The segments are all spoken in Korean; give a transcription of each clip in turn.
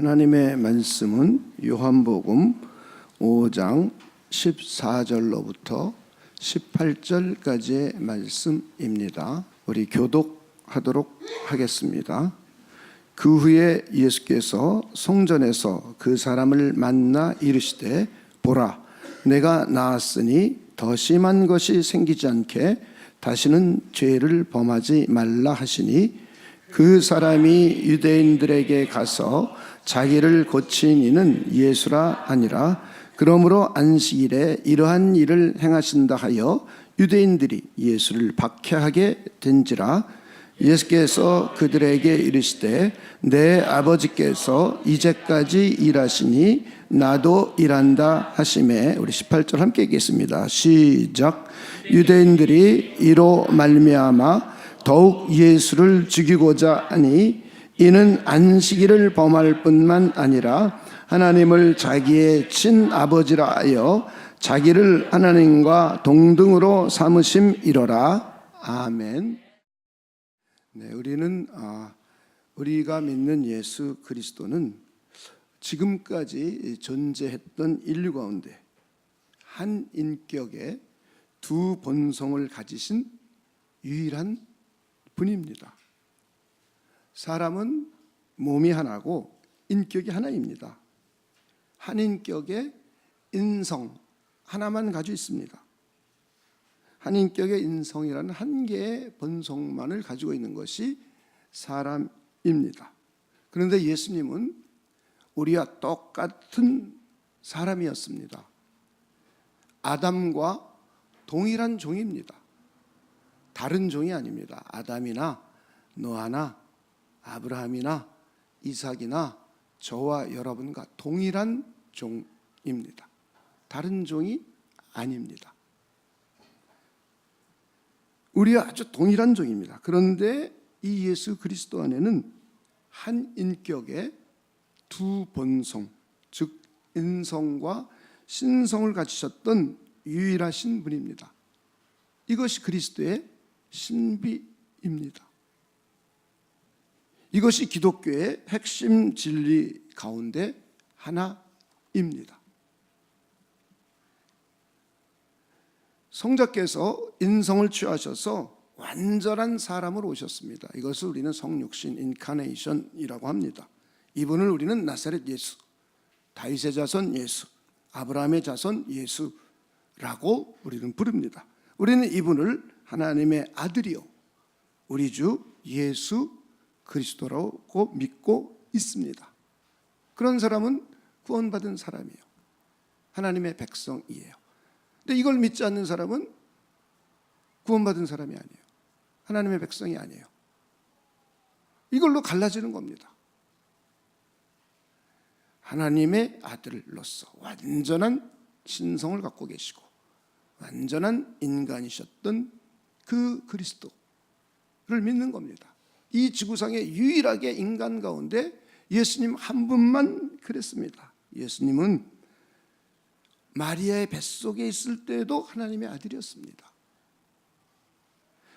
하나님의 말씀은 요한복음 5장 14절로부터 18절까지의 말씀입니다. 우리 교독하도록 하겠습니다. 그 후에 예수께서 성전에서 그 사람을 만나 이르시되 보라, 내가 나았으니 더 심한 것이 생기지 않게 다시는 죄를 범하지 말라 하시니, 그 사람이 유대인들에게 가서 자기를 고친 이는 예수라 하니라. 그러므로 안식일에 이러한 일을 행하신다 하여 유대인들이 예수를 박해하게 된지라. 예수께서 그들에게 이르시되 내 아버지께서 이제까지 일하시니 나도 일한다 하시매. 우리 18절 함께 읽겠습니다. 시작. 유대인들이 이로 말미암아 더욱 예수를 죽이고자 하니, 이는 안식일을 범할 뿐만 아니라 하나님을 자기의 친아버지라 하여 자기를 하나님과 동등으로 삼으심이로라. 아멘. 네, 우리가 믿는 예수 그리스도는 지금까지 존재했던 인류 가운데 한 인격의 두 본성을 가지신 유일한 분입니다. 사람은 몸이 하나고 인격이 하나입니다. 한 인격의 인성 하나만 가지고 있습니다. 한 인격의 인성이라는 한 개의 본성만을 가지고 있는 것이 사람입니다. 그런데 예수님은 우리와 똑같은 사람이었습니다. 아담과 동일한 종입니다. 다른 종이 아닙니다. 아담이나 노아나 아브라함이나 이삭이나 저와 여러분과 동일한 종입니다. 다른 종이 아닙니다. 우리와 아주 동일한 종입니다. 그런데 이 예수 그리스도 안에는 한 인격의 두 본성, 즉 인성과 신성을 가지셨던 유일하신 분입니다. 이것이 그리스도의 신비입니다. 이것이 기독교의 핵심 진리 가운데 하나입니다. 성자께서 인성을 취하셔서 완전한 사람으로 오셨습니다. 이것을 우리는 성육신 인카네이션이라고 합니다. 이분을 우리는 나사렛 예수, 다윗의 자손 예수, 아브라함의 자손 예수라고 우리는 부릅니다. 우리는 이분을 하나님의 아들이요 우리 주 예수 그리스도라고 믿고 있습니다. 그런 사람은 구원받은 사람이에요. 하나님의 백성이에요. 근데 이걸 믿지 않는 사람은 구원받은 사람이 아니에요. 하나님의 백성이 아니에요. 이걸로 갈라지는 겁니다. 하나님의 아들로서 완전한 신성을 갖고 계시고 완전한 인간이셨던 그 그리스도를 믿는 겁니다. 이 지구상에 유일하게 인간 가운데 예수님 한 분만 그랬습니다. 예수님은 마리아의 뱃속에 있을 때에도 하나님의 아들이었습니다.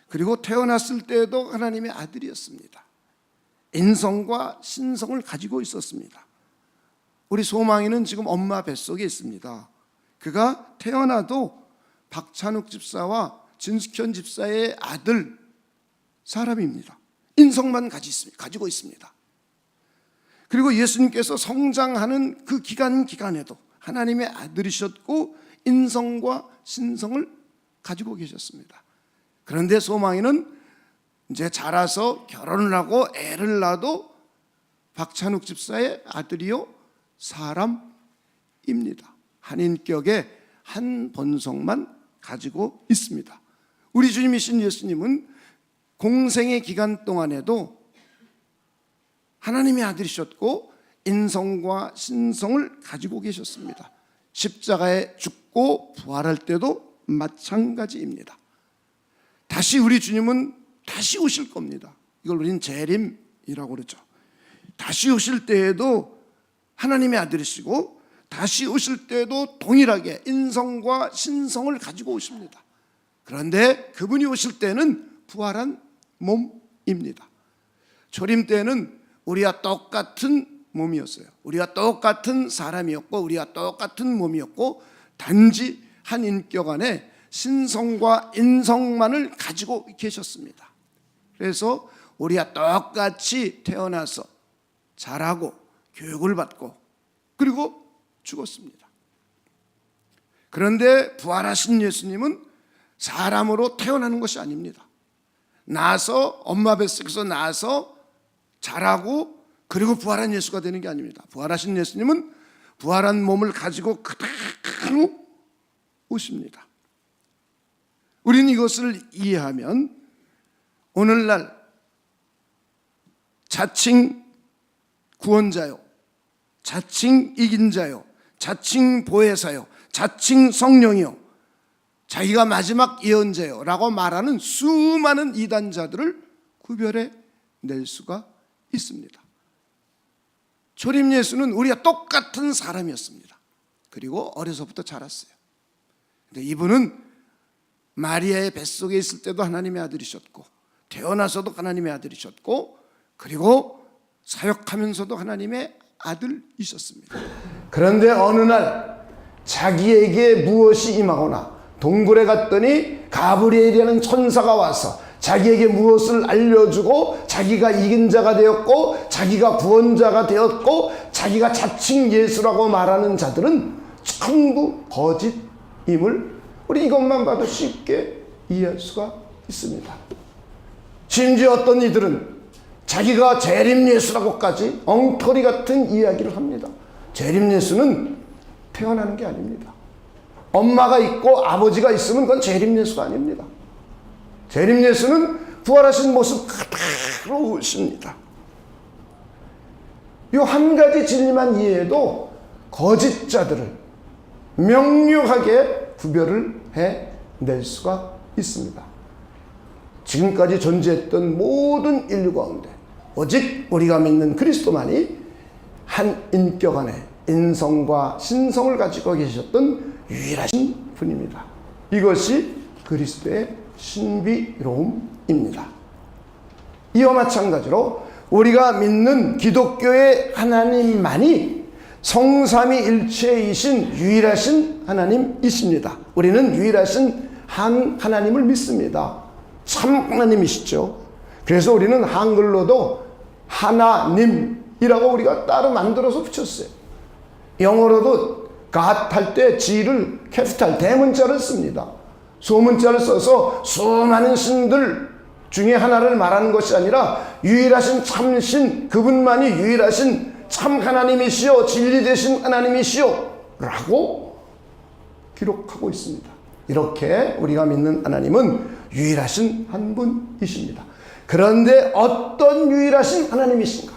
그리고 태어났을 때에도 하나님의 아들이었습니다. 인성과 신성을 가지고 있었습니다. 우리 소망이는 지금 엄마 뱃속에 있습니다. 그가 태어나도 박찬욱 집사와 진숙현 집사의 아들 사람입니다. 인성만 가지고 있습니다. 그리고 예수님께서 성장하는 그 기간에도 하나님의 아들이셨고 인성과 신성을 가지고 계셨습니다. 그런데 소망이는 이제 자라서 결혼을 하고 애를 낳아도 박찬욱 집사의 아들이요 사람입니다. 한 인격의 한 본성만 가지고 있습니다. 우리 주님이신 예수님은 공생의 기간 동안에도 하나님의 아들이셨고 인성과 신성을 가지고 계셨습니다. 십자가에 죽고 부활할 때도 마찬가지입니다. 다시 우리 주님은 다시 오실 겁니다. 이걸 우리는 재림이라고 그러죠. 다시 오실 때에도 하나님의 아들이시고 다시 오실 때에도 동일하게 인성과 신성을 가지고 오십니다. 그런데 그분이 오실 때는 부활한 몸입니다. 초림 때는 우리와 똑같은 몸이었어요. 우리가 똑같은 사람이었고 우리가 똑같은 몸이었고 단지 한 인격 안에 신성과 인성만을 가지고 계셨습니다. 그래서 우리가 똑같이 태어나서 자라고 교육을 받고 그리고 죽었습니다. 그런데 부활하신 예수님은 사람으로 태어나는 것이 아닙니다. 나서 엄마 뱃속에서 나서 자라고 그리고 부활한 예수가 되는 게 아닙니다. 부활하신 예수님은 부활한 몸을 가지고 그대로 오십니다. 우리는 이것을 이해하면 오늘날 자칭 구원자요, 자칭 이긴 자요, 자칭 보혜사요, 자칭 성령이요, 자기가 마지막 예언자요 라고 말하는 수많은 이단자들을 구별해 낼 수가 있습니다. 초림 예수는 우리가 똑같은 사람이었습니다. 그리고 어려서부터 자랐어요. 근데 이분은 마리아의 뱃속에 있을 때도 하나님의 아들이셨고 태어나서도 하나님의 아들이셨고 그리고 사역하면서도 하나님의 아들이셨습니다. 그런데 어느 날 자기에게 무엇이 임하거나 동굴에 갔더니 가브리엘이라는 천사가 와서 자기에게 무엇을 알려주고 자기가 이긴 자가 되었고 자기가 구원자가 되었고 자기가 자칭 예수라고 말하는 자들은 전부 거짓임을 우리 이것만 봐도 쉽게 이해할 수가 있습니다. 심지어 어떤 이들은 자기가 재림 예수라고까지 엉터리 같은 이야기를 합니다. 재림 예수는 태어나는 게 아닙니다. 엄마가 있고 아버지가 있으면 그건 재림 예수가 아닙니다. 재림 예수는 부활하신 모습 그대로 오십니다. 이 한 가지 진리만 이해해도 거짓자들을 명료하게 구별을 해낼 수가 있습니다. 지금까지 존재했던 모든 인류 가운데 오직 우리가 믿는 그리스도만이 한 인격 안에 인성과 신성을 가지고 계셨던 유일하신 분입니다. 이것이 그리스도의 신비로움입니다. 이와 마찬가지로 우리가 믿는 기독교의 하나님만이 성삼위일체이신 유일하신 하나님이십니다. 우리는 유일하신 한 하나님을 믿습니다. 참 하나님이시죠. 그래서 우리는 한글로도 하나님이라고 우리가 따로 만들어서 붙였어요. 영어로도 God 할 때 G를 캐피탈 대문자를 씁니다. 소문자를 써서 수많은 신들 중에 하나를 말하는 것이 아니라 유일하신 참신, 그분만이 유일하신 참 하나님이시여 진리 되신 하나님이시여 라고 기록하고 있습니다. 이렇게 우리가 믿는 하나님은 유일하신 한 분이십니다. 그런데 어떤 유일하신 하나님이신가?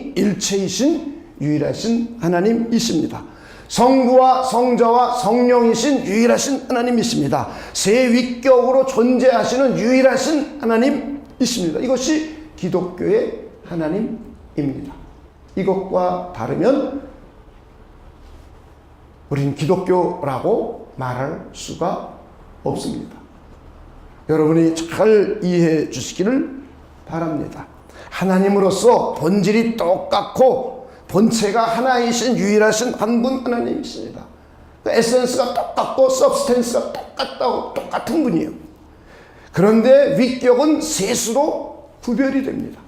성삼위일체이신 유일하신 하나님이십니다. 성부와 성자와 성령이신 유일하신 하나님이십니다. 세 위격으로 존재하시는 유일하신 하나님이십니다. 이것이 기독교의 하나님입니다. 이것과 다르면 우리는 기독교라고 말할 수가 없습니다. 여러분이 잘 이해해 주시기를 바랍니다. 하나님으로서 본질이 똑같고 본체가 하나이신 유일하신 한 분 하나님이십니다. 에센스가 똑같고 서브스텐스가 똑같은 분이에요. 그런데 위격은 셋으로 구별이 됩니다.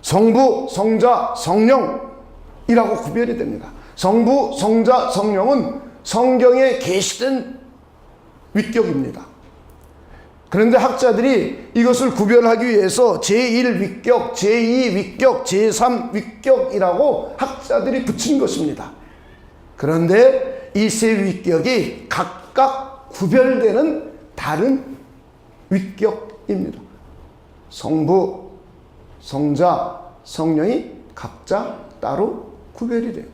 성부, 성자, 성령이라고 구별이 됩니다. 성부, 성자, 성령은 성경에 계시된 위격입니다. 그런데 학자들이 이것을 구별하기 위해서 제1위격, 제2위격, 제3위격이라고 학자들이 붙인 것입니다. 그런데 이 세 위격이 각각 구별되는 다른 위격입니다. 성부, 성자, 성령이 각자 따로 구별이 돼요.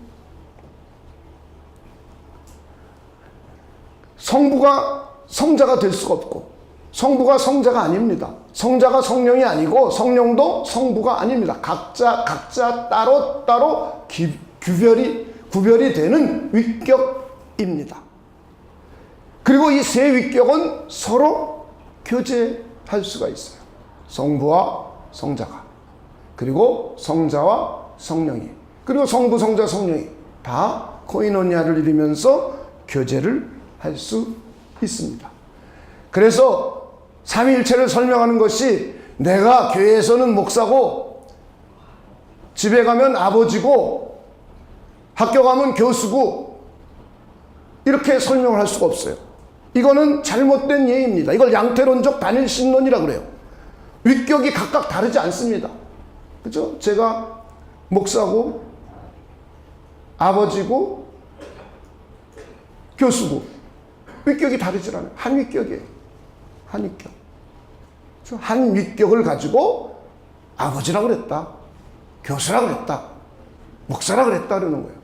성부가 성자가 될 수가 없고 성부가 성자가 아닙니다. 성자가 성령이 아니고 성령도 성부가 아닙니다. 각자 따로 구별이 되는 위격입니다. 그리고 이 세 위격은 서로 교제할 수가 있어요. 성부와 성자가 그리고 성자와 성령이, 그리고 성부, 성자, 성령이 다 코이노니아를 이루면서 교제를 할 수 있습니다. 그래서 삼위일체를 설명하는 것이 내가 교회에서는 목사고 집에 가면 아버지고 학교 가면 교수고 이렇게 설명을 할 수가 없어요. 이거는 잘못된 예입니다. 이걸 양태론적 단일신론이라고 그래요. 위격이 각각 다르지 않습니다. 그죠? 제가 목사고 아버지고 교수고 위격이 다르지 않아요. 한 위격이에요. 한 위격. 한 위격을 가지고 아버지라고 그랬다, 교수라고 그랬다, 목사라고 그랬다 그러는 거예요.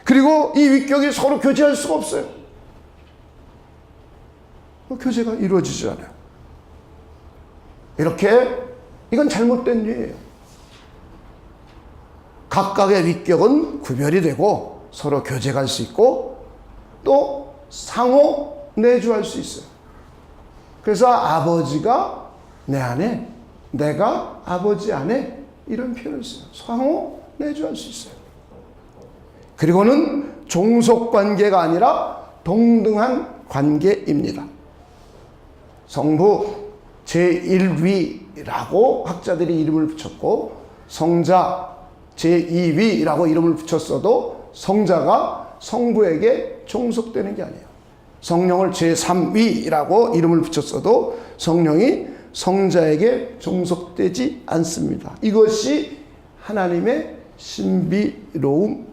그리고 이 위격이 서로 교제할 수가 없어요. 교제가 이루어지지 않아요. 이렇게 이건 잘못된 예예요. 각각의 위격은 구별이 되고 서로 교제할 수 있고 또 상호 내주할 수 있어요. 그래서 아버지가 내 안에, 내가 아버지 안에, 이런 표현을 써요. 상호 내주할 수 있어요. 그리고는 종속관계가 아니라 동등한 관계입니다. 성부 제1위라고 학자들이 이름을 붙였고 성자 제2위라고 이름을 붙였어도 성자가 성부에게 종속되는 게 아니에요. 성령을 제3위라고 이름을 붙였어도 성령이 성자에게 종속되지 않습니다. 이것이 하나님의 신비로움입니다.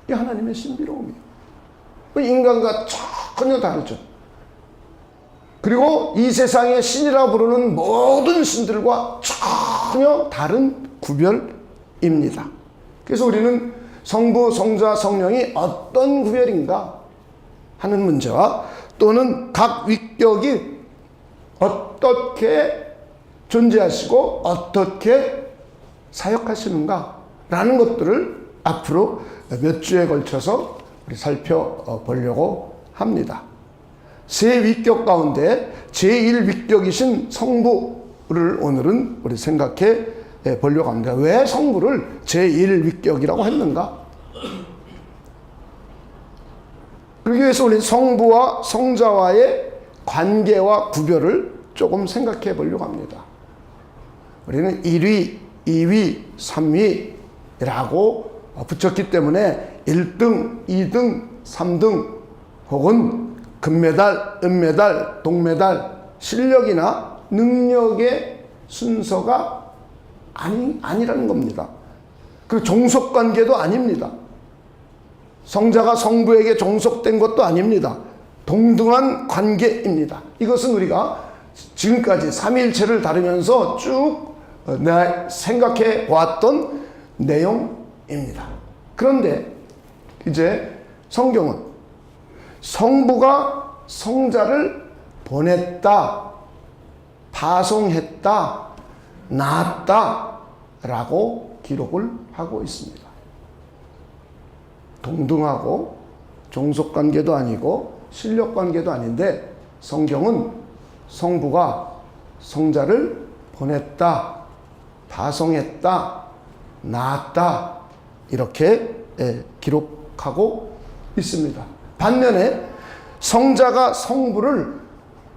이게 하나님의 신비로움이에요. 인간과 전혀 다르죠. 그리고 이 세상의 신이라 부르는 모든 신들과 전혀 다른 구별입니다. 그래서 우리는 성부, 성자, 성령이 어떤 구별인가 하는 문제와 또는 각 위격이 어떻게 존재하시고 어떻게 사역하시는가 라는 것들을 앞으로 몇 주에 걸쳐서 우리 살펴보려고 합니다. 세 위격 가운데 제1위격이신 성부를 오늘은 우리 생각해 보려고 합니다. 왜 성부를 제1위격이라고 했는가? 그러기 위해서 우리 성부와 성자와의 관계와 구별을 조금 생각해 보려고 합니다. 우리는 1위, 2위, 3위라고 붙였기 때문에 1등, 2등, 3등 혹은 금메달, 은메달, 동메달, 실력이나 능력의 순서가 아니라는 겁니다. 그리고 종속관계도 아닙니다. 성자가 성부에게 종속된 것도 아닙니다. 동등한 관계입니다. 이것은 우리가 지금까지 삼위일체를 다루면서 쭉 생각해 왔던 내용입니다. 그런데 이제 성경은 성부가 성자를 보냈다, 파송했다, 낳았다 라고 기록을 하고 있습니다. 동등하고 종속관계도 아니고 실력관계도 아닌데 성경은 성부가 성자를 보냈다, 파송했다, 낳았다 이렇게 기록하고 있습니다. 반면에 성자가 성부를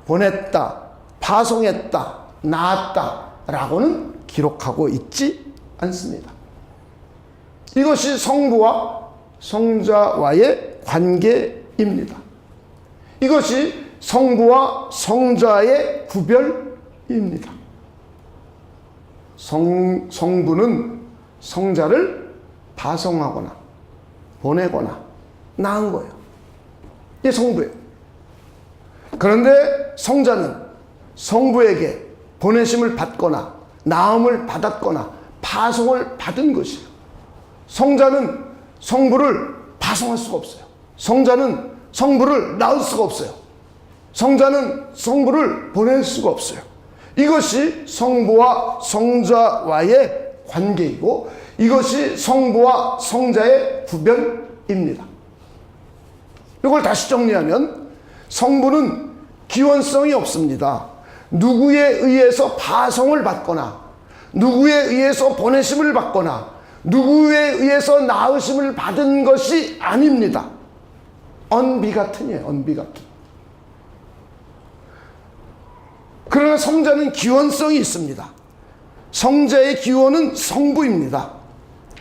보냈다, 파송했다, 낳았다 라고는 기록하고 있지 않습니다. 이것이 성부와 성자와의 관계입니다. 이것이 성부와 성자의 구별입니다. 성부는 성자를 파송하거나 보내거나 낳은 거예요. 이게 성부예요. 그런데 성자는 성부에게 보내심을 받거나 낳음을 받았거나 파송을 받은 것이에요. 성자는 성부를 파송할 수가 없어요. 성자는 성부를 낳을 수가 없어요. 성자는 성부를 보낼 수가 없어요. 이것이 성부와 성자와의 관계이고 이것이 성부와 성자의 구별입니다. 이걸 다시 정리하면 성부는 기원성이 없습니다. 누구에 의해서 파송을 받거나 누구에 의해서 보내심을 받거나 누구에 의해서 낳으심을 받은 것이 아닙니다. 언비가튼이에요. 언비가튼. 그러나 성자는 기원성이 있습니다. 성자의 기원은 성부입니다.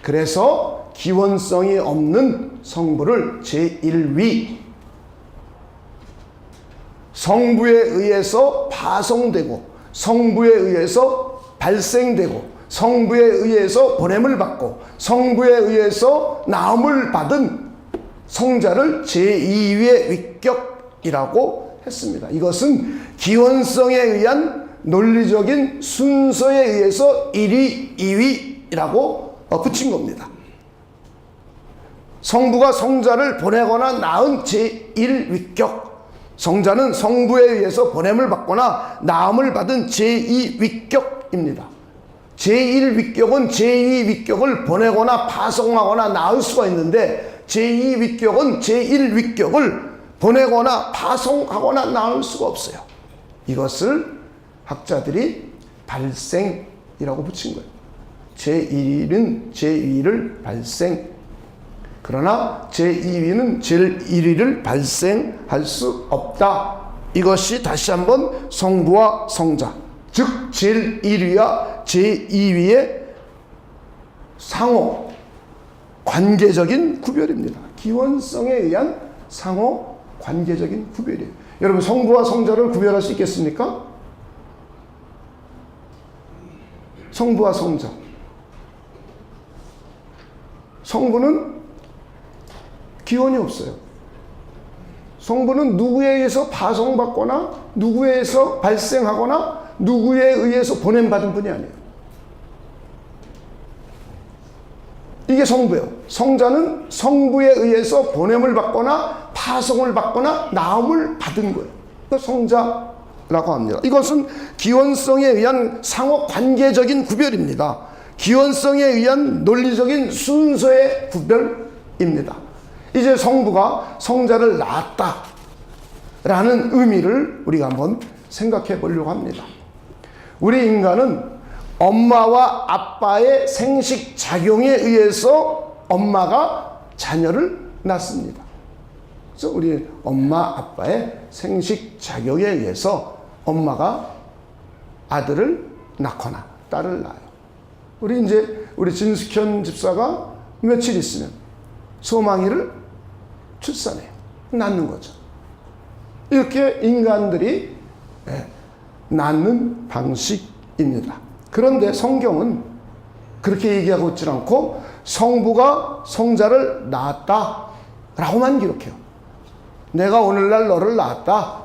그래서 기원성이 없는 성부를 제1위, 성부에 의해서 파송되고 성부에 의해서 발생되고 성부에 의해서 보냄을 받고 성부에 의해서 나음을 받은 성자를 제2위의 위격이라고 했습니다. 이것은 기원성에 의한 논리적인 순서에 의해서 1위, 2위라고 붙인 겁니다. 성부가 성자를 보내거나 낳은 제1위격, 성자는 성부에 의해서 보냄을 받거나 나음을 받은 제2위격입니다. 제1위격은 제2위격을 보내거나 파송하거나 낳을 수가 있는데 제2위격은 제1위격을 보내거나 파송하거나 낳을 수가 없어요. 이것을 학자들이 발생이라고 붙인 거예요. 제1위는 제2위를 발생, 그러나 제2위는 제1위를 발생할 수 없다. 이것이 다시 한번 성부와 성자, 즉 제1위와 제2위의 상호 관계적인 구별입니다. 기원성에 의한 상호 관계적인 구별이에요. 여러분, 성부와 성자를 구별할 수 있겠습니까? 성부와 성자. 성부는 기원이 없어요. 성부는 누구에 의해서 파송받거나 누구에 의해서 발생하거나 누구에 의해서 보냄받은 분이 아니에요. 이게 성부예요. 성자는 성부에 의해서 보냄을 받거나 파송을 받거나 나음을 받은 거예요. 그래서 성자라고 합니다. 이것은 기원성에 의한 상호 관계적인 구별입니다. 기원성에 의한 논리적인 순서의 구별입니다. 이제 성부가 성자를 낳았다라는 의미를 우리가 한번 생각해 보려고 합니다. 우리 인간은 엄마와 아빠의 생식 작용에 의해서 엄마가 자녀를 낳습니다. 그래서 우리 엄마 아빠의 생식 작용에 의해서 엄마가 아들을 낳거나 딸을 낳아요. 우리 진숙현 집사가 며칠 있으면 소망이를 출산해요. 낳는 거죠. 이렇게 인간들이 낳는 방식입니다. 그런데 성경은 그렇게 얘기하고 있지 않고 성부가 성자를 낳았다라고만 기록해요. 내가 오늘날 너를 낳았다.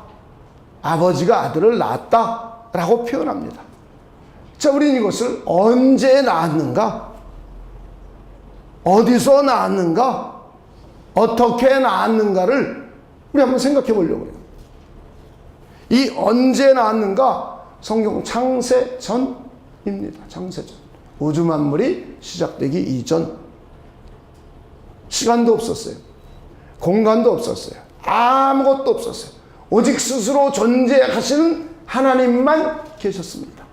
아버지가 아들을 낳았다라고 표현합니다. 자, 우리는 이것을 언제 낳았는가? 어디서 낳았는가? 어떻게 낳았는가를 우리 한번 생각해 보려고 해요. 이 언제 낳았는가? 성경 창세 전입니다. 창세 전. 우주 만물이 시작되기 이전. 시간도 없었어요. 공간도 없었어요. 아무것도 없었어요. 오직 스스로 존재하시는 하나님만 계셨습니다.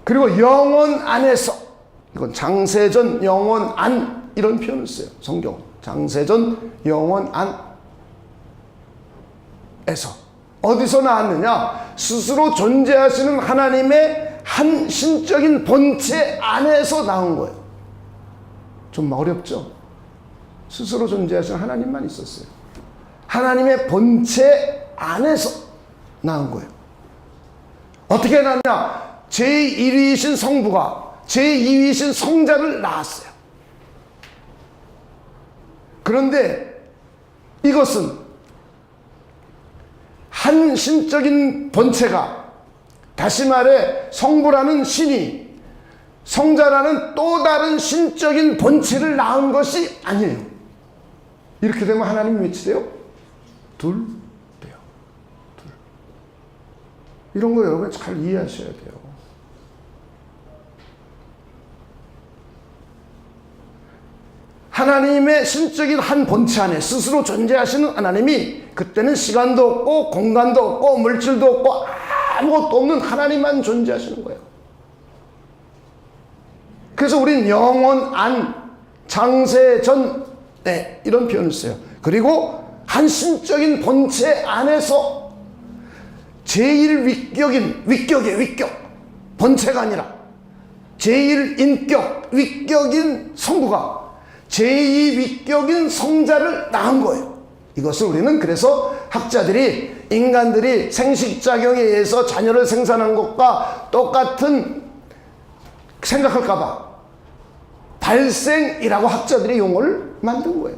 그리고 영원 안에서, 이건 장세전 영원 안 이런 표현을 써요. 성경 장세전 영원 안에서 어디서 나왔느냐? 스스로 존재하시는 하나님의 한 신적인 본체 안에서 나온 거예요. 좀 어렵죠? 스스로 존재하시는 하나님만 있었어요. 하나님의 본체 안에서 나온 거예요. 어떻게 나왔냐? 제1위이신 성부가 제2위이신 성자를 낳았어요. 그런데 이것은 한 신적인 본체가, 다시 말해 성부라는 신이 성자라는 또 다른 신적인 본체를 낳은 것이 아니에요. 이렇게 되면 하나님이 몇이 돼요? 둘 돼요. 둘. 이런 거 여러분 잘 이해하셔야 돼요. 하나님의 신적인 한 본체 안에 스스로 존재하시는 하나님이, 그때는 시간도 없고 공간도 없고 물질도 없고 아무것도 없는 하나님만 존재하시는 거예요. 그래서 우린 영원 안, 장세 전, 네, 이런 표현을 써요. 그리고 한 신적인 본체 안에서 제일 위격인, 위격의 위격, 본체가 아니라 제일 인격, 위격인 성부가 제2 위격인 성자를 낳은 거예요. 이것을 우리는 그래서 학자들이 인간들이 생식작용에 의해서 자녀를 생산한 것과 똑같은 생각할까봐 발생이라고 학자들이 용어를 만든 거예요.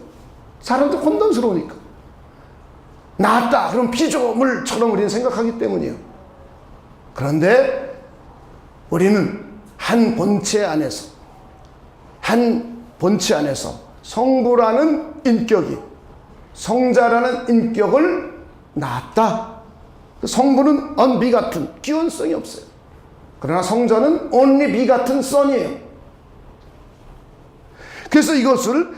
사람들 혼돈스러우니까. 낳았다 그럼 피조물처럼 우리는 생각하기 때문이에요. 그런데 우리는 한 본체 안에서 성부라는 인격이 성자라는 인격을 낳았다. 성부는 unbegotten, 기원성이 없어요. 그러나 성자는 only begotten son이에요. 그래서 이것을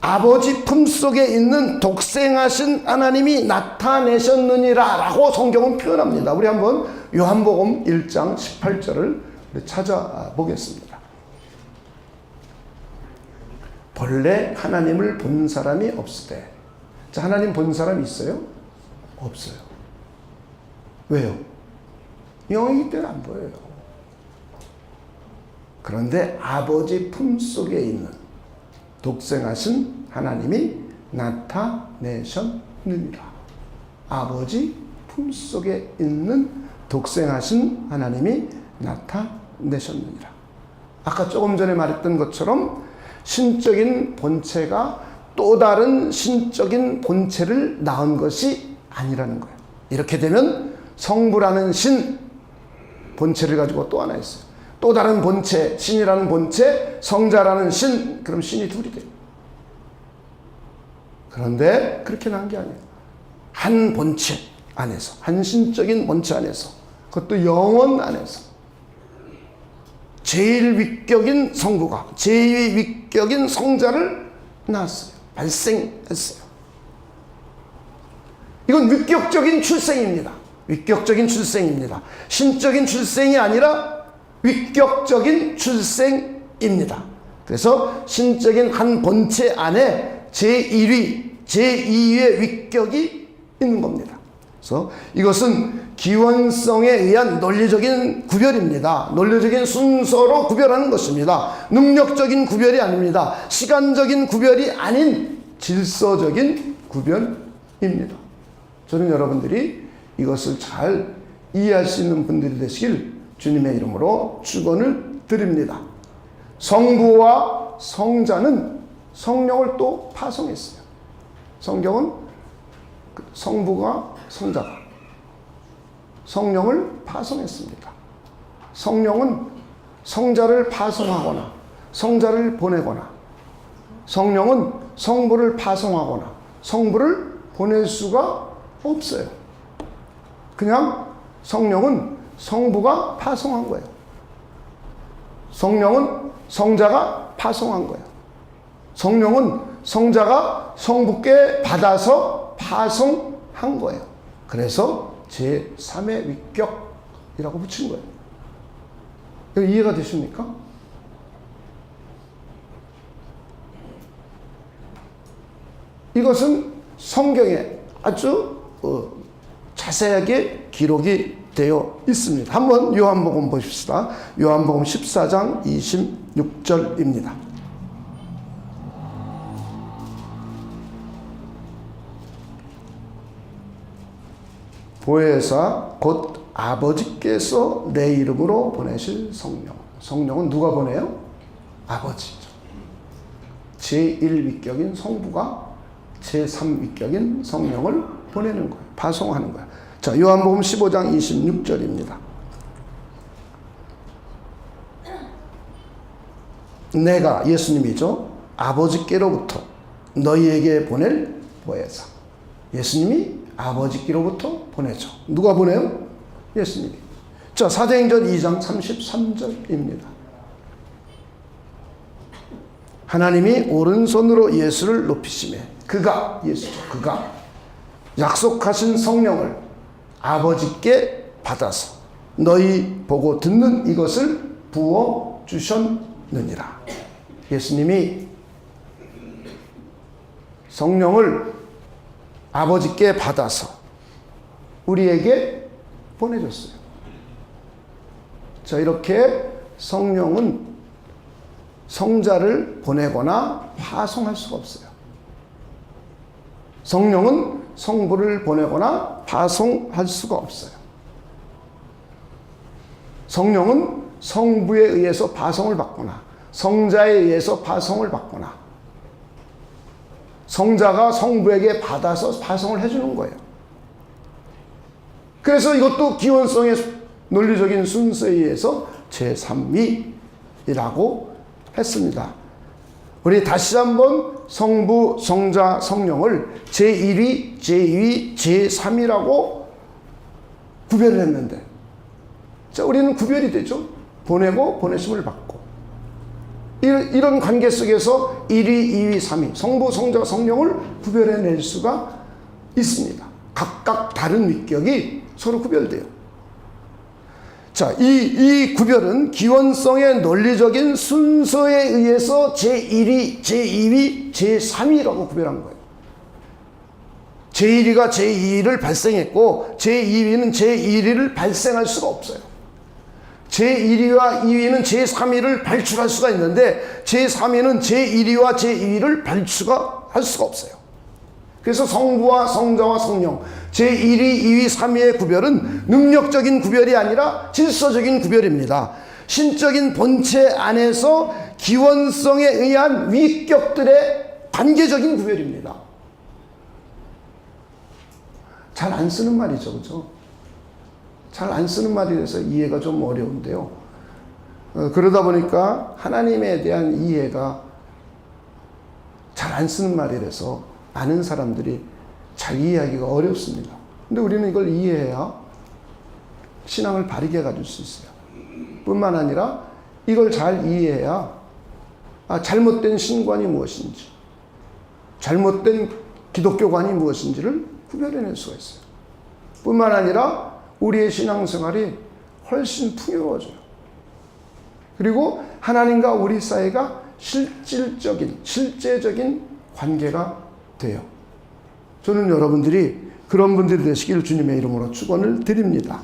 아버지 품속에 있는 독생하신 하나님이 나타내셨느니라 라고 성경은 표현합니다. 우리 한번 요한복음 1장 18절을 찾아보겠습니다. 본래 하나님을 본 사람이 없으되. 자, 하나님 본 사람이 있어요? 없어요. 왜요? 영이기 때문에 안 보여요. 그런데 아버지 품속에 있는 독생하신 하나님이 나타내셨느니라. 아버지 품속에 있는 독생하신 하나님이 나타내셨느니라. 아까 조금 전에 말했던 것처럼 신적인 본체가 또 다른 신적인 본체를 낳은 것이 아니라는 거예요. 이렇게 되면 성부라는 신 본체를 가지고 또 하나 있어요. 또 다른 본체, 신이라는 본체, 성자라는 신, 그럼 신이 둘이 돼요. 그런데 그렇게 난 게 아니에요. 한 본체 안에서, 한 신적인 본체 안에서, 그것도 영원 안에서 제일 위격인 성부가 제일 위격인 성자를 낳았어요. 발생했어요. 이건 위격적인 출생입니다. 위격적인 출생입니다. 신적인 출생이 아니라 위격적인 출생입니다. 그래서 신적인 한 본체 안에 제1위, 제2위의 위격이 있는 겁니다. 그래서 이것은 기원성에 의한 논리적인 구별입니다. 논리적인 순서로 구별하는 것입니다. 능력적인 구별이 아닙니다. 시간적인 구별이 아닌 질서적인 구별입니다. 저는 여러분들이 이것을 잘 이해할 수 있는 분들이 되시길 주님의 이름으로 축원을 드립니다. 성부와 성자는 성령을 또 파송했어요. 성경은 성부가 성자가 성령을 파송했습니다. 성령은 성자를 파송하거나 성자를 보내거나, 성령은 성부를 파송하거나 성부를 보낼 수가 없어요. 그냥 성령은 성부가 파송한 거예요. 성령은 성자가 파송한 거예요. 성령은 성자가 성부께 받아서 파송한 거예요. 그래서 제3의 위격이라고 붙인 거예요. 이해가 되십니까? 이것은 성경에 아주 자세하게 기록이 되어 있습니다. 한번 요한복음 보십시다. 요한복음 14장 26절입니다. 보혜사 곧 아버지께서 내 이름으로 보내실 성령. 성령은 누가 보내요? 아버지죠. 제1위격인 성부가 제3위격인 성령을 보내는 거예요. 파송하는 거예요. 자, 요한복음 15장 26절입니다. 내가, 예수님이죠, 아버지께로부터 너희에게 보낼 보혜사. 예수님이 아버지께로부터 보내죠. 누가 보내요? 예수님이. 자, 사도행전 2장 33절입니다. 하나님이 오른손으로 예수를 높이시매, 그가, 예수죠, 그가 약속하신 성령을 아버지께 받아서 너희 보고 듣는 이것을 부어 주셨느니라. 받느니라. 예수님이 성령을 아버지께 받아서 우리에게 보내줬어요. 자, 이렇게 성령은 성자를 보내거나 파송할 수가 없어요. 성령은 성부를 보내거나 파송할 수가 없어요. 성령은 성부에 의해서 파송을 받거나 성자에 의해서 파송을 받거나 성자가 성부에게 받아서 파송을 해주는 거예요. 그래서 이것도 기원성의 논리적인 순서에 의해서 제3위라고 했습니다. 우리 다시 한번 성부, 성자, 성령을 제1위, 제2위, 제3위라고 구별을 했는데, 자, 우리는 구별이 되죠. 보내고 보내심을 받고. 이런 관계 속에서 1위, 2위, 3위, 성부, 성자, 성령을 구별해낼 수가 있습니다. 각각 다른 위격이 서로 구별돼요. 자, 이 구별은 기원성의 논리적인 순서에 의해서 제1위, 제2위, 제3위라고 구별한 거예요. 제1위가 제2위를 발생했고 제2위는 제1위를 발생할 수가 없어요. 제1위와 2위는 제3위를 발출할 수가 있는데 제3위는 제1위와 제2위를 발출할 수가 없어요. 그래서 성부와 성자와 성령 제1위, 2위, 3위의 구별은 능력적인 구별이 아니라 질서적인 구별입니다. 신적인 본체 안에서 기원성에 의한 위격들의 관계적인 구별입니다. 잘 안 쓰는 말이죠, 그렇죠? 잘 안 쓰는 말이라서 이해가 좀 어려운데요. 그러다 보니까 하나님에 대한 이해가 잘 안 쓰는 말이라서 아는 사람들이 잘 이해하기가 어렵습니다. 근데 우리는 이걸 이해해야 신앙을 바르게 가질 수 있어요. 뿐만 아니라 이걸 잘 이해해야 잘못된 신관이 무엇인지, 잘못된 기독교관이 무엇인지를 구별해낼 수가 있어요. 뿐만 아니라 우리의 신앙생활이 훨씬 풍요로워져요. 그리고 하나님과 우리 사이가 실제적인 관계가 돼요. 저는 여러분들이 그런 분들이 되시길 주님의 이름으로 축원을 드립니다.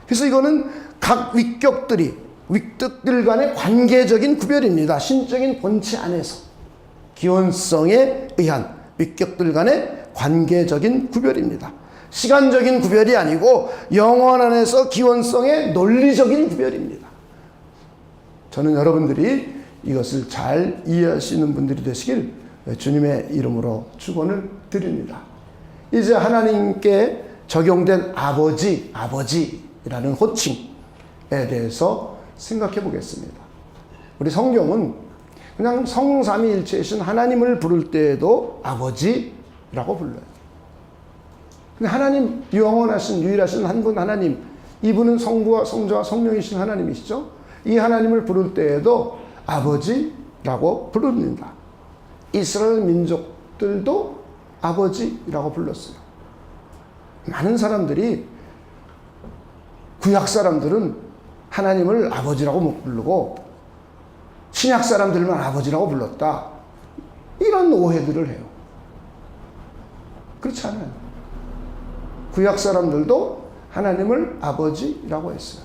그래서 이거는 각 위격들 간의 관계적인 구별입니다. 신적인 본체 안에서 기원성에 의한 위격들 간의 관계적인 구별입니다. 시간적인 구별이 아니고 영원 안에서 기원성의 논리적인 구별입니다. 저는 여러분들이 이것을 잘 이해하시는 분들이 되시길 주님의 이름으로 축원을 드립니다. 이제 하나님께 적용된 아버지라는 호칭에 대해서 생각해 보겠습니다. 우리 성경은 그냥 성삼위일체이신 하나님을 부를 때에도 아버지라고 불러요. 근데 하나님, 영원하신 유일하신 한 분 하나님, 이분은 성부와 성자와 성령이신 하나님이시죠. 이 하나님을 부를 때에도 아버지라고 부릅니다. 이스라엘 민족들도 아버지라고 불렀어요. 많은 사람들이, 구약 사람들은 하나님을 아버지라고 못 부르고 신약 사람들만 아버지라고 불렀다, 이런 오해들을 해요. 그렇지 않아요. 구약 사람들도 하나님을 아버지라고 했어요.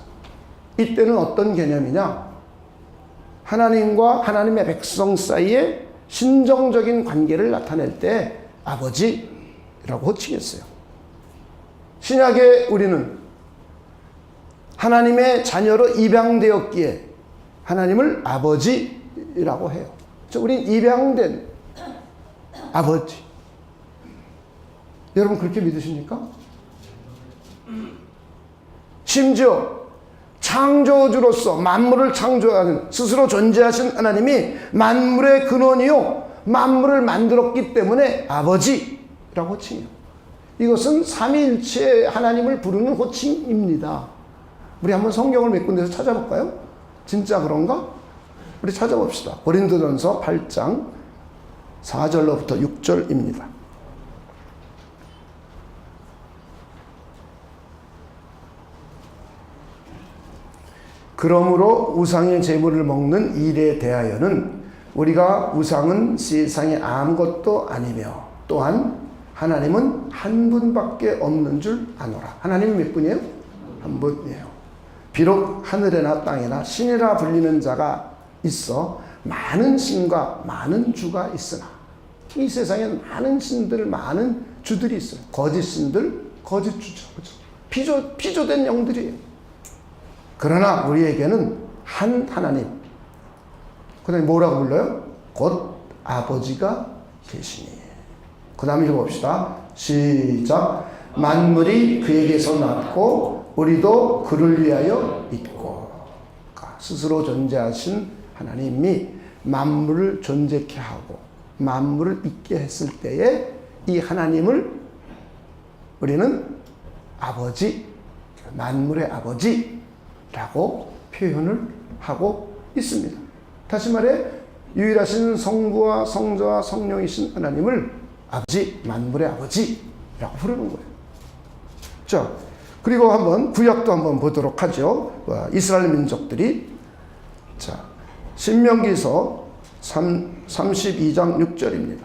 이때는 어떤 개념이냐? 하나님과 하나님의 백성 사이에 신정적인 관계를 나타낼 때 아버지라고 호칭했어요. 신약에 우리는 하나님의 자녀로 입양되었기에 하나님을 아버지라고 해요. 우린 입양된 아버지. 여러분 그렇게 믿으십니까? 심지어 창조주로서 만물을 창조하는, 스스로 존재하신 하나님이 만물의 근원이요 만물을 만들었기 때문에 아버지라고 호칭해요. 이것은 삼위일체 하나님을 부르는 호칭입니다. 우리 한번 성경을 몇 군데서 찾아볼까요? 진짜 그런가? 우리 찾아봅시다. 고린도전서 8장 4절로부터 6절입니다. 그러므로 우상의 제물을 먹는 일에 대하여는 우리가 우상은 세상에 아무것도 아니며 또한 하나님은 한 분밖에 없는 줄 아노라. 하나님은 몇 분이에요? 한 분이에요. 비록 하늘에나 땅에나 신이라 불리는 자가 있어 많은 신과 많은 주가 있으나, 이 세상엔 많은 신들, 많은 주들이 있어요. 거짓 신들, 거짓 주죠. 그렇죠? 피조된 영들이에요. 그러나 우리에게는 한 하나님, 그 다음에 뭐라고 불러요? 곧 아버지가 계시니. 그 다음에 읽어봅시다. 시작. 만물이 그에게서 났고 우리도 그를 위하여 있고. 스스로 존재하신 하나님이 만물을 존재케 하고 만물을 있게 했을 때에 이 하나님을 우리는 아버지, 만물의 아버지라고 표현을 하고 있습니다. 다시 말해 유일하신 성부와 성자와 성령이신 하나님을 아버지, 만물의 아버지라고 부르는 거예요. 자, 그리고 한번 구약도 한번 보도록 하죠. 이스라엘 민족들이, 자, 신명기서 32장 6절입니다.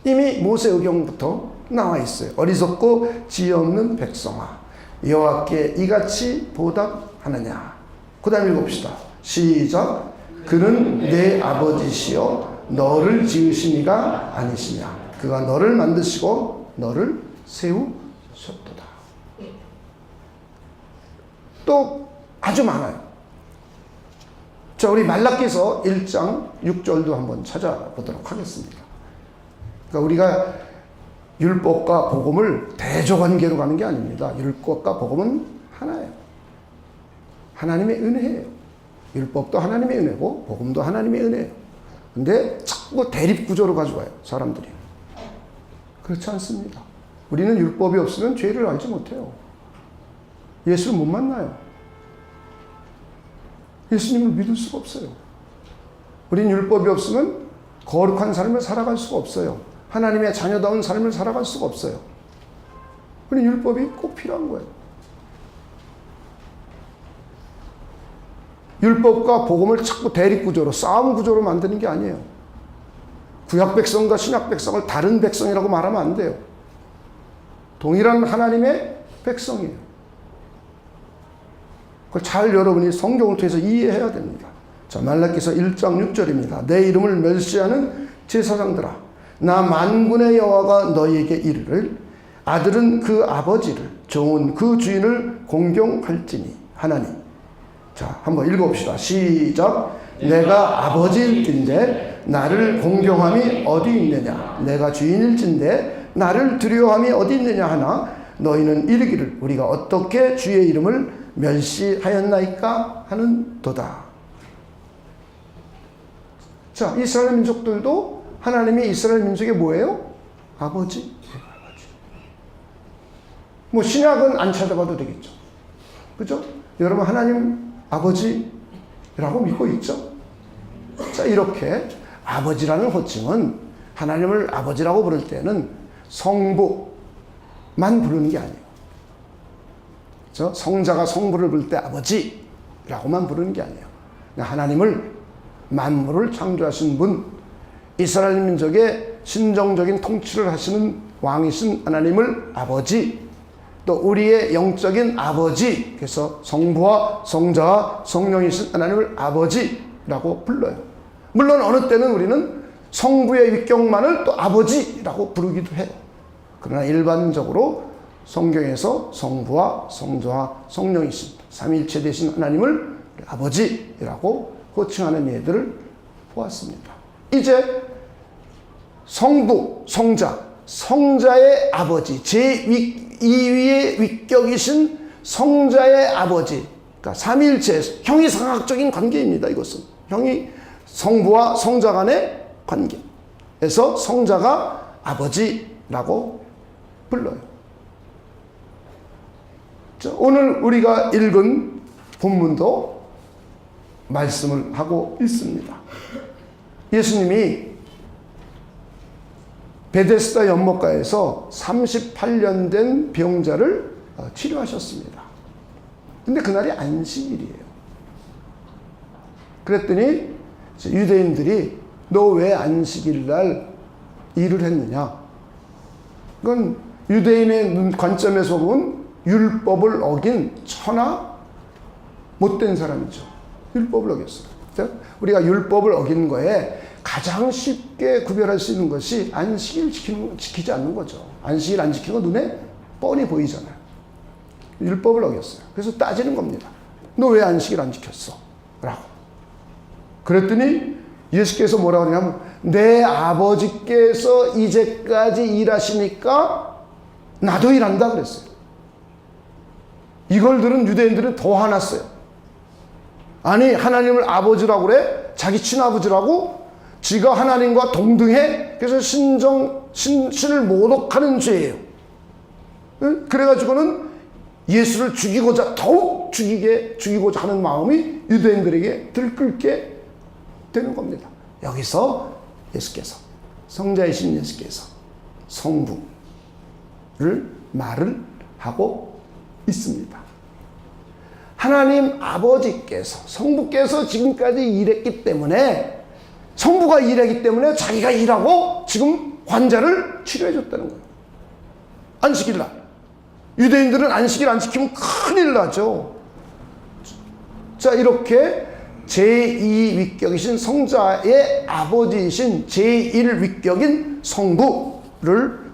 이미 모세오경부터 나와 있어요. 어리석고 지혜 없는 백성아, 여호와께 이같이 보답하느냐. 그 다음 읽어봅시다. 시작. 그는 내 아버지시여 너를 지으신 이가 아니시냐. 그가 너를 만드시고 너를 세우셨도다. 또 아주 많아요. 자, 우리 말라기서 1장 6절도 한번 찾아보도록 하겠습니다. 그러니까 우리가 율법과 복음을 대조관계로 가는 게 아닙니다. 율법과 복음은 하나예요. 하나님의 은혜예요. 율법도 하나님의 은혜고 복음도 하나님의 은혜예요. 근데 자꾸 대립구조로 가져와요, 사람들이. 그렇지 않습니다. 우리는 율법이 없으면 죄를 알지 못해요. 예수를 못 만나요. 예수님을 믿을 수가 없어요. 우리는 율법이 없으면 거룩한 삶을 살아갈 수가 없어요. 하나님의 자녀다운 삶을 살아갈 수가 없어요. 우리는 율법이 꼭 필요한 거예요. 율법과 복음을 자꾸 대립구조로, 싸움 구조로 만드는 게 아니에요. 구약 백성과 신약 백성을 다른 백성이라고 말하면 안 돼요. 동일한 하나님의 백성이에요. 그걸 잘 여러분이 성경을 통해서 이해해야 됩니다. 자, 말라기서 1장 6절입니다. 내 이름을 멸시하는 제사장들아, 나 만군의 여호와가 너희에게 이르를 아들은 그 아버지를, 종은 그 주인을 공경할지니 하나니. 자, 한번 읽어봅시다. 시작. 내가 아버지일진데 나를 공경함이 어디 있느냐. 내가 주인일진데 나를 두려워함이 어디 있느냐 하나 너희는 이르기를 우리가 어떻게 주의 이름을 멸시하였나이까 하는 도다. 자, 이스라엘 민족들도 하나님이 이스라엘 민족이 뭐예요? 아버지. 뭐 신약은 안 찾아봐도 되겠죠. 그죠? 여러분 하나님 아버지라고 믿고 있죠? 자, 이렇게 아버지라는 호칭은 하나님을 아버지라고 부를 때는 성부만 부르는 게 아니에요. 그렇죠? 성자가 성부를 부를 때 아버지라고만 부르는 게 아니에요. 하나님을, 만물을 창조하신 분, 이스라엘 민족의 신정적인 통치를 하시는 왕이신 하나님을 아버지, 또 우리의 영적인 아버지, 그래서 성부와 성자와 성령이신 하나님을 아버지라고 불러요. 물론 어느 때는 우리는 성부의 윗경만을 또 아버지라고 부르기도 해요. 그러나 일반적으로 성경에서 성부와 성자와 성령이신 삼위일체 되신 하나님을 아버지라고 호칭하는 예들을 보았습니다. 이제 성부, 성자, 성자의 아버지, 제2위의 윗격이신 성자의 아버지, 그러니까 삼위일체, 형이상학적인 관계입니다. 이것은 형이 성부와 성자 간의 관계에서 성자가 아버지라고 불러요. 오늘 우리가 읽은 본문도 말씀을 하고 있습니다. 예수님이 베데스다 연못가에서 38년 된 병자를 치료하셨습니다. 근데 그날이 안식일이에요. 그랬더니 유대인들이 너 왜 안식일 날 일을 했느냐? 그건 유대인의 관점에서 보면 율법을 어긴 천하 못된 사람이죠. 율법을 어겼어요. 우리가 율법을 어긴 거에 가장 쉽게 구별할 수 있는 것이 안식일 지키지 않는 거죠. 안식일 안 지키는 건 눈에 뻔히 보이잖아요. 율법을 어겼어요. 그래서 따지는 겁니다. 너 왜 안식일 안 지켰어? 라고. 그랬더니 예수께서 뭐라고 하냐면 내 아버지께서 이제까지 일하시니까 나도 일한다 그랬어요. 이걸 들은 유대인들은 더 화났어요. 아니 하나님을 아버지라고 그래? 자기 친아버지라고? 지가 하나님과 동등해? 그래서 신을 모독하는 죄예요. 그래가지고는 예수를 죽이고자 더욱 죽이고자 하는 마음이 유대인들에게 들끓게 되는 겁니다. 여기서 예수께서 성자이신 예수께서 성부를 말을 하고 있습니다. 하나님 아버지께서 성부께서 지금까지 일했기 때문에 성부가 일했기 때문에 자기가 일하고 지금 환자를 치료해 줬다는 거예요. 안식일 날. 유대인들은 안식일 안 지키면 큰일 나죠. 자, 이렇게 제2위격이신 성자의 아버지이신 제1위격인 성부를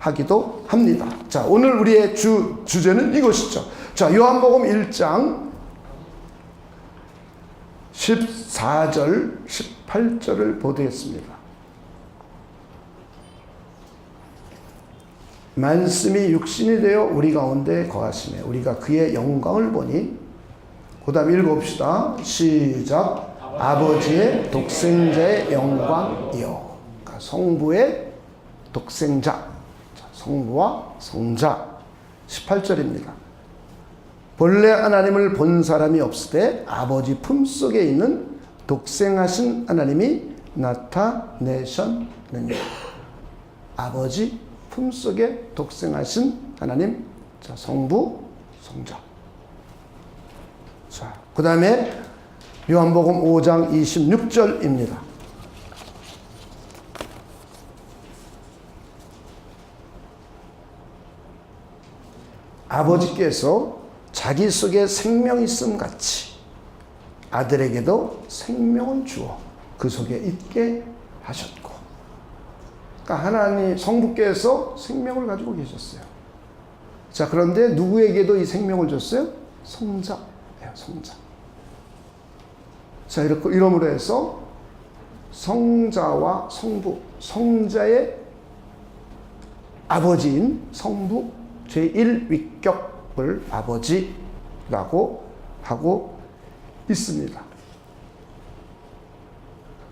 말하기도 합니다. 자, 오늘 우리의 주제는 이것이죠. 자, 요한복음 1장 14절, 18절을 보겠습니다. 말씀이 육신이 되어 우리 가운데 거하시네. 우리가 그의 영광을 보니. 그 다음 읽어봅시다. 시작. 아버지의 독생자의 영광이요. 그러니까 성부의 독생자. 성부와 성자. 18절입니다. 본래 하나님을 본 사람이 없으되 아버지 품속에 있는 독생하신 하나님이 나타내셨느니라. 아버지 품속에 독생하신 하나님, 자, 성부, 성자. 자, 그 다음에 요한복음 5장 26절입니다. 아버지께서 자기 속에 생명이 있음 같이 아들에게도 생명을 주어 그 속에 있게 하셨고. 그러니까 하나님 성부께서 생명을 가지고 계셨어요. 자, 그런데 누구에게도 이 생명을 줬어요? 성자. 성자. 자, 이러므로 해서 성자와 성부, 성자의 아버지인 성부 제1위격을 아버지라고 하고 있습니다.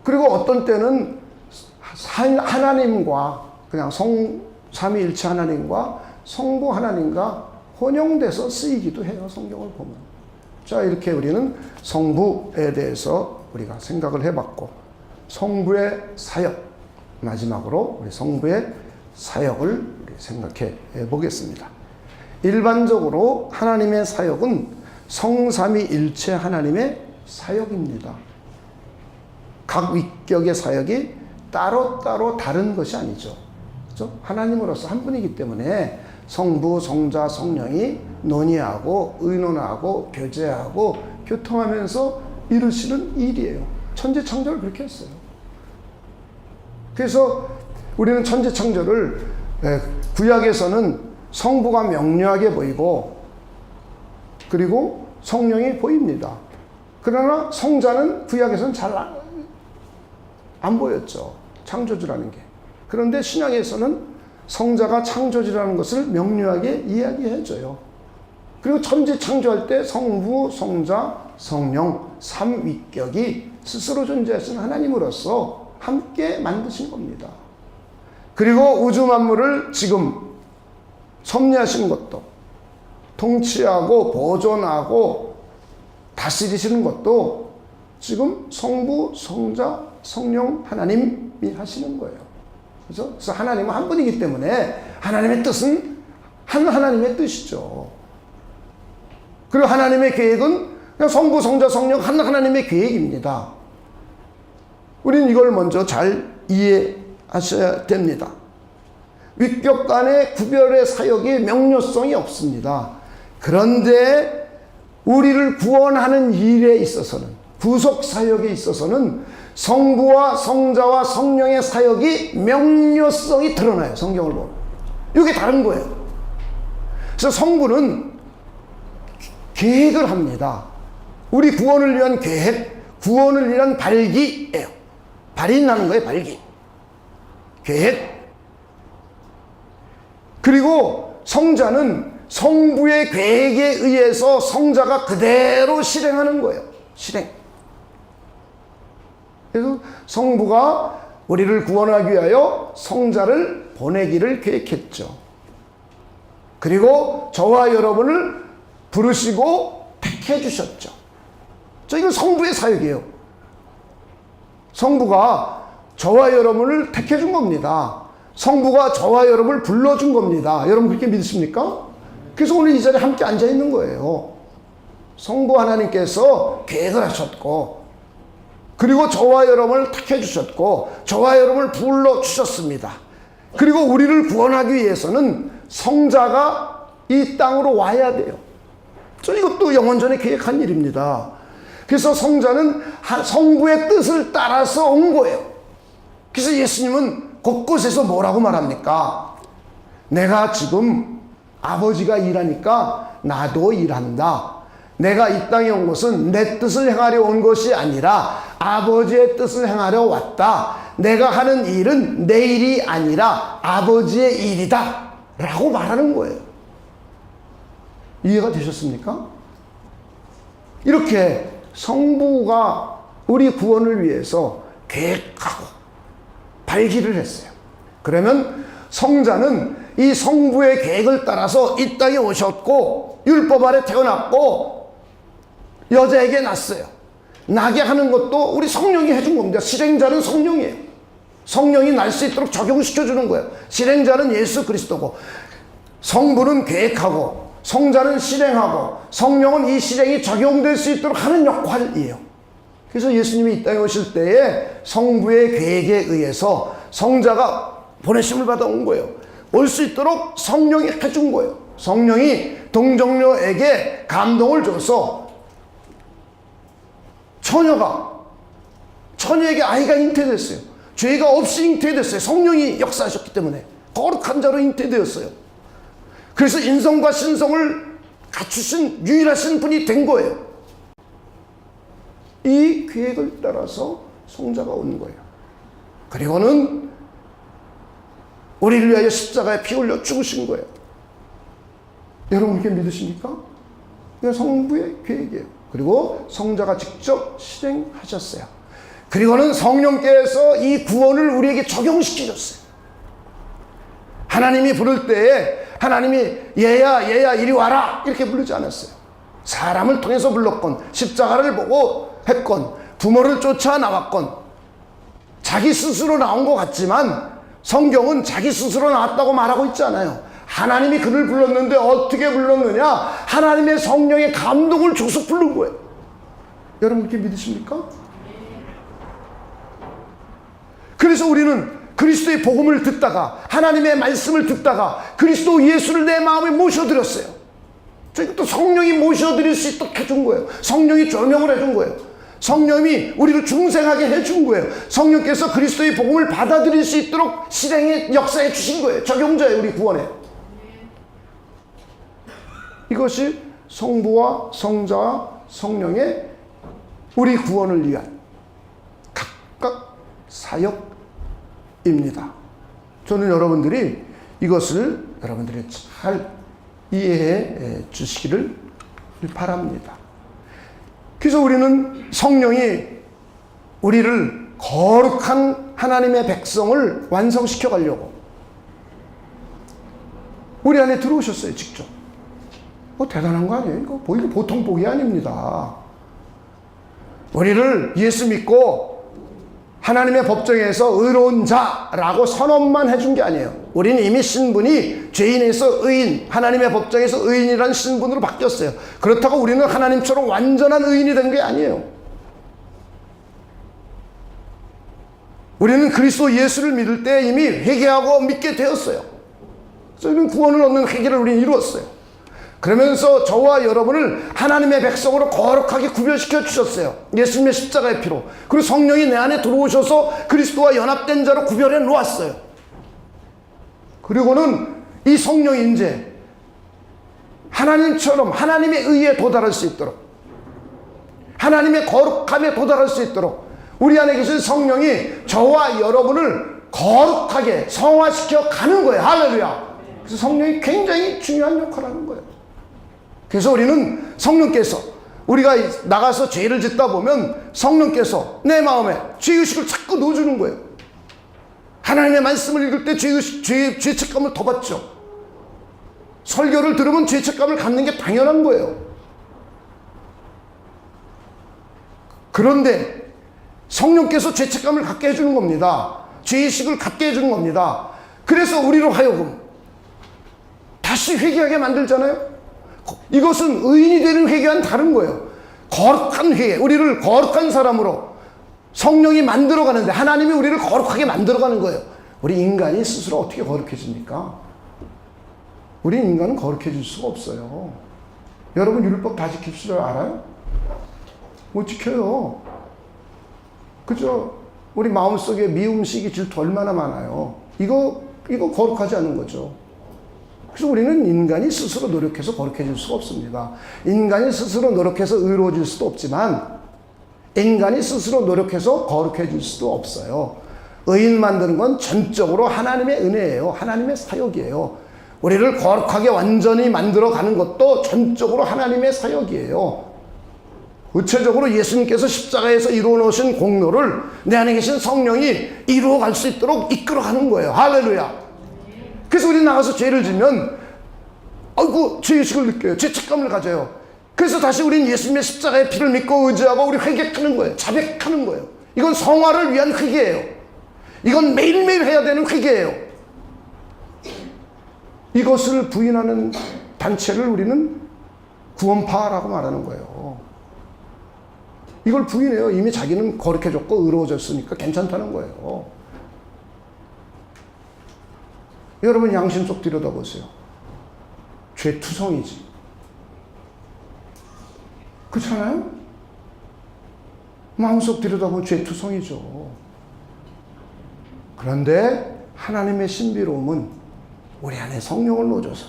그리고 어떤 때는 하나님과 그냥 삼위일체 하나님과 성부 하나님과 혼용돼서 쓰이기도 해요. 성경을 보면. 자, 이렇게 우리는 성부에 대해서 우리가 생각을 해봤고, 성부의 사역, 마지막으로 우리 성부의 사역을 우리 생각해 보겠습니다. 일반적으로 하나님의 사역은 성삼위일체 하나님의 사역입니다. 각 위격의 사역이 따로따로 다른 것이 아니죠. 그렇죠? 하나님으로서 한 분이기 때문에 성부, 성자, 성령이 논의하고 의논하고 교제하고 교통하면서 이루시는 일이에요. 천지창조를 그렇게 했어요. 그래서 우리는 천지창조를 구약에서는 성부가 명료하게 보이고 그리고 성령이 보입니다. 그러나 성자는 구약에서는 잘 안 보였죠. 창조주라는 게. 그런데 신약에서는 성자가 창조주라는 것을 명료하게 이야기해줘요. 그리고 천지 창조할 때 성부, 성자, 성령, 삼위격이 스스로 존재하신 하나님으로서 함께 만드신 겁니다. 그리고 우주 만물을 지금 섭리하시는 것도, 통치하고 보존하고 다스리시는 것도 지금 성부, 성자, 성령 하나님이 하시는 거예요. 그렇죠? 그래서 하나님은 한 분이기 때문에 하나님의 뜻은 한 하나님의 뜻이죠. 그리고 하나님의 계획은 그냥 성부, 성자, 성령 하나님의 계획입니다. 우리는 이걸 먼저 잘 이해하셔야 됩니다. 위격 간의 구별의 사역이 명료성이 없습니다. 그런데 우리를 구원하는 일에 있어서는, 구속 사역에 있어서는 성부와 성자와 성령의 사역이 명료성이 드러나요. 성경을 보면 이게 다른 거예요. 그래서 성부는 계획을 합니다. 우리 구원을 위한 계획, 구원을 위한 발기예요. 발인하는 거예요. 발기, 계획. 그리고 성자는 성부의 계획에 의해서 성자가 그대로 실행하는 거예요. 실행. 그래서 성부가 우리를 구원하기 위하여 성자를 보내기를 계획했죠. 그리고 저와 여러분을 부르시고 택해 주셨죠. 이건 성부의 사역이에요. 성부가 저와 여러분을 택해 준 겁니다. 성부가 저와 여러분을 불러준 겁니다. 여러분 그렇게 믿으십니까? 그래서 오늘 이 자리에 함께 앉아 있는 거예요. 성부 하나님께서 계획을 하셨고, 그리고 저와 여러분을 택해 주셨고, 저와 여러분을 불러 주셨습니다. 그리고 우리를 구원하기 위해서는 성자가 이 땅으로 와야 돼요. 이것도 영원전에 계획한 일입니다. 그래서 성자는 성부의 뜻을 따라서 온 거예요. 그래서 예수님은 곳곳에서 뭐라고 말합니까? 내가 지금 아버지가 일하니까 나도 일한다. 내가 이 땅에 온 것은 내 뜻을 행하려 온 것이 아니라 아버지의 뜻을 행하려 왔다. 내가 하는 일은 내 일이 아니라 아버지의 일이다 라고 말하는 거예요. 이해가 되셨습니까? 이렇게 성부가 우리 구원을 위해서 계획하고 발기를 했어요. 그러면 성자는 이 성부의 계획을 따라서 이 땅에 오셨고, 율법 아래 태어났고 여자에게 낳았어요. 나게 하는 것도 우리 성령이 해준 겁니다. 실행자는 성령이에요. 성령이 날 수 있도록 적용시켜주는 거예요. 실행자는 예수 그리스도고, 성부는 계획하고 성자는 실행하고 성령은 이 실행이 적용될 수 있도록 하는 역할이에요. 그래서 예수님이 이 땅에 오실 때에 성부의 계획에 의해서 성자가 보내심을 받아온 거예요. 올 수 있도록 성령이 해준 거예요. 성령이 동정녀에게 감동을 줘서 처녀에게 아이가 잉태됐어요. 죄가 없이 잉태됐어요. 성령이 역사하셨기 때문에 거룩한 자로 잉태되었어요. 그래서 인성과 신성을 갖추신 유일하신 분이 된 거예요. 이 계획을 따라서 성자가 온 거예요. 그리고는 우리를 위하여 십자가에 피 흘려 죽으신 거예요. 여러분 이렇게 믿으십니까? 이건 성부의 계획이에요. 그리고 성자가 직접 실행하셨어요. 그리고는 성령께서 이 구원을 우리에게 적용시키셨어요. 하나님이 부를 때에 하나님이 얘야 이리 와라 이렇게 부르지 않았어요. 사람을 통해서 불렀건, 십자가를 보고 했건, 부모를 쫓아 나왔건, 자기 스스로 나온 것 같지만 성경은 자기 스스로 나왔다고 말하고 있지 않아요. 하나님이 그를 불렀는데 어떻게 불렀느냐? 하나님의 성령의 감동을 줘서 부른 거예요. 여러분 이렇게 믿으십니까? 그래서 우리는 그리스도의 복음을 듣다가, 하나님의 말씀을 듣다가 그리스도 예수를 내 마음에 모셔드렸어요. 이것도 성령이 모셔드릴 수 있도록 해준 거예요. 성령이 조명을 해준 거예요. 성령이 우리를 중생하게 해준 거예요. 성령께서 그리스도의 복음을 받아들일 수 있도록 실행에 역사해 주신 거예요. 적용자예요. 우리 구원에. 이것이 성부와 성자와 성령의 우리 구원을 위한 각각 사역입니다. 저는 여러분들이 이것을 여러분들이 잘 이해해 주시기를 바랍니다. 그래서 우리는 성령이 우리를 거룩한 하나님의 백성을 완성시켜 가려고 우리 안에 들어오셨어요. 직접. 대단한 거 아니에요? 이거 보통 복이 아닙니다. 우리를 예수 믿고 하나님의 법정에서 의로운 자라고 선언만 해준 게 아니에요. 우리는 이미 신분이 죄인에서 의인, 하나님의 법정에서 의인이라는 신분으로 바뀌었어요. 그렇다고 우리는 하나님처럼 완전한 의인이 된 게 아니에요. 우리는 그리스도 예수를 믿을 때 이미 회개하고 믿게 되었어요. 저희는 구원을 얻는 회개를 우리는 이루었어요. 그러면서 저와 여러분을 하나님의 백성으로 거룩하게 구별시켜 주셨어요. 예수님의 십자가의 피로. 그리고 성령이 내 안에 들어오셔서 그리스도와 연합된 자로 구별해 놓았어요. 그리고는 이 성령이 이제 하나님처럼 하나님의 의에 도달할 수 있도록, 하나님의 거룩함에 도달할 수 있도록 우리 안에 계신 성령이 저와 여러분을 거룩하게 성화시켜 가는 거예요. 할렐루야. 그래서 성령이 굉장히 중요한 역할을 하는 거예요. 그래서 우리는 성령께서, 우리가 나가서 죄를 짓다 보면 성령께서 내 마음에 죄의식을 자꾸 넣어주는 거예요. 하나님의 말씀을 읽을 때 죄책감을 더 받죠. 설교를 들으면 죄책감을 갖는 게 당연한 거예요. 그런데 성령께서 죄책감을 갖게 해주는 겁니다. 죄의식을 갖게 해주는 겁니다. 그래서 우리로 하여금 다시 회개하게 만들잖아요. 이것은 의인이 되는 회개와는 다른 거예요. 거룩한 회개, 우리를 거룩한 사람으로 성령이 만들어가는데, 하나님이 우리를 거룩하게 만들어가는 거예요. 우리 인간이 스스로 어떻게 거룩해집니까? 우리 인간은 거룩해질 수가 없어요. 여러분 율법 다 지킬 줄 알아요? 못 지켜요. 그죠? 우리 마음속에 미움식이 질투 얼마나 많아요. 이거 거룩하지 않은 거죠. 그래서 우리는 인간이 스스로 노력해서 거룩해질 수가 없습니다. 인간이 스스로 노력해서 의로워질 수도 없지만 인간이 스스로 노력해서 거룩해질 수도 없어요. 의인 만드는 건 전적으로 하나님의 은혜예요. 하나님의 사역이에요. 우리를 거룩하게 완전히 만들어가는 것도 전적으로 하나님의 사역이에요. 구체적으로 예수님께서 십자가에서 이루어 놓으신 공로를 내 안에 계신 성령이 이루어갈 수 있도록 이끌어가는 거예요. 할렐루야. 그래서 우리 나가서 죄를 지면 아이고 죄의식을 느껴요. 죄책감을 가져요. 그래서 다시 우리는 예수님의 십자가의 피를 믿고 의지하고 우리 회개하는 거예요. 자백하는 거예요. 이건 성화를 위한 회개예요. 이건 매일매일 해야 되는 회개예요. 이것을 부인하는 단체를 우리는 구원파라고 말하는 거예요. 이걸 부인해요. 이미 자기는 거룩해졌고 의로워졌으니까 괜찮다는 거예요. 여러분 양심 속 들여다보세요. 죄투성이지. 그렇잖아요? 마음속 들여다보면 죄투성이죠. 그런데 하나님의 신비로움은 우리 안에 성령을 넣어줘서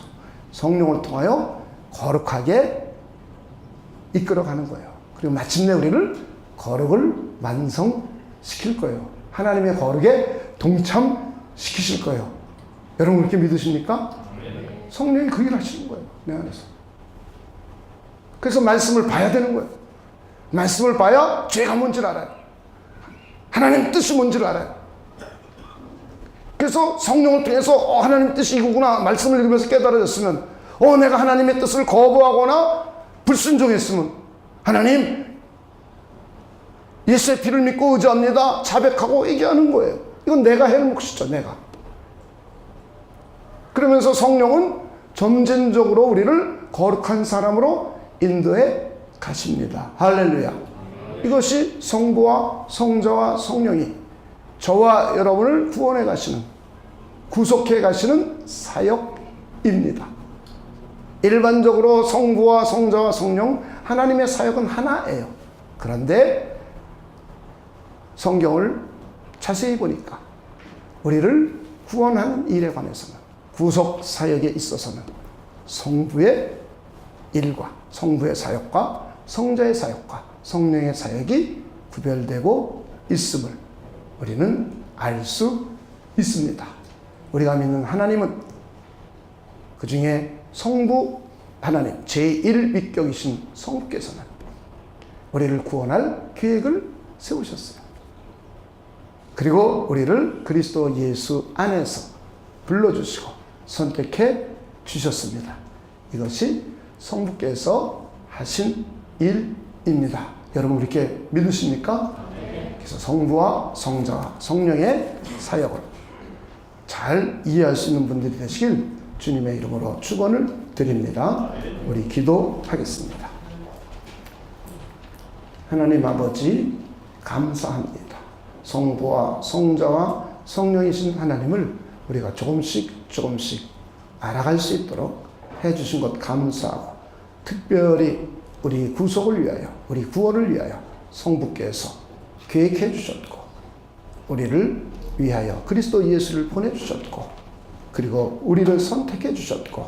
성령을 통하여 거룩하게 이끌어가는 거예요. 그리고 마침내 우리를 거룩을 완성시킬 거예요. 하나님의 거룩에 동참시키실 거예요. 여러분 그렇게 믿으십니까? 성령이 그 일을 하시는 거예요. 내 안에서. 그래서 말씀을 봐야 되는 거예요. 말씀을 봐야 죄가 뭔지를 알아요. 하나님 뜻이 뭔지를 알아요. 그래서 성령을 통해서 하나님 뜻이 이거구나 말씀을 읽으면서 깨달아졌으면 내가 하나님의 뜻을 거부하거나 불순종했으면 하나님 예수의 피를 믿고 의지합니다. 자백하고 얘기하는 거예요. 이건 내가 할 몫이죠. 내가. 그러면서 성령은 점진적으로 우리를 거룩한 사람으로 인도해 가십니다. 할렐루야. 이것이 성부와 성자와 성령이 저와 여러분을 구원해 가시는, 구속해 가시는 사역입니다. 일반적으로 성부와 성자와 성령, 하나님의 사역은 하나예요. 그런데 성경을 자세히 보니까 우리를 구원하는 일에 관해서는, 구속 사역에 있어서는 성부의 일과 성부의 사역과 성자의 사역과 성령의 사역이 구별되고 있음을 우리는 알 수 있습니다. 우리가 믿는 하나님은 그 중에 성부 하나님, 제1위격이신 성부께서는 우리를 구원할 계획을 세우셨어요. 그리고 우리를 그리스도 예수 안에서 불러주시고 선택해 주셨습니다. 이것이 성부께서 하신 일입니다. 여러분 그렇게 믿으십니까? 그래서 성부와 성자와 성령의 사역을 잘 이해할 수 있는 분들이 되시길 주님의 이름으로 축원을 드립니다. 우리 기도하겠습니다. 하나님 아버지 감사합니다. 성부와 성자와 성령이신 하나님을 우리가 조금씩 알아갈 수 있도록 해주신 것 감사하고, 특별히 우리 구속을 위하여, 우리 구원을 위하여 성부께서 계획해 주셨고, 우리를 위하여 그리스도 예수를 보내주셨고, 그리고 우리를 선택해 주셨고,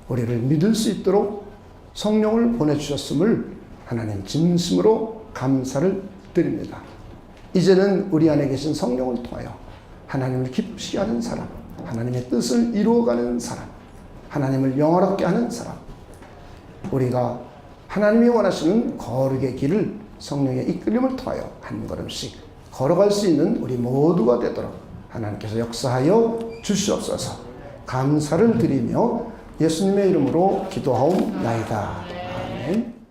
우리를 믿을 수 있도록 성령을 보내주셨음을 하나님 진심으로 감사를 드립니다. 이제는 우리 안에 계신 성령을 통하여 하나님을 기쁘시게 하는 사람, 하나님의 뜻을 이루어가는 사람, 하나님을 영화롭게 하는 사람, 우리가 하나님이 원하시는 거룩의 길을 성령의 이끌림을 통하여 한 걸음씩 걸어갈 수 있는 우리 모두가 되도록 하나님께서 역사하여 주시옵소서. 감사를 드리며 예수님의 이름으로 기도하옵나이다. 아멘.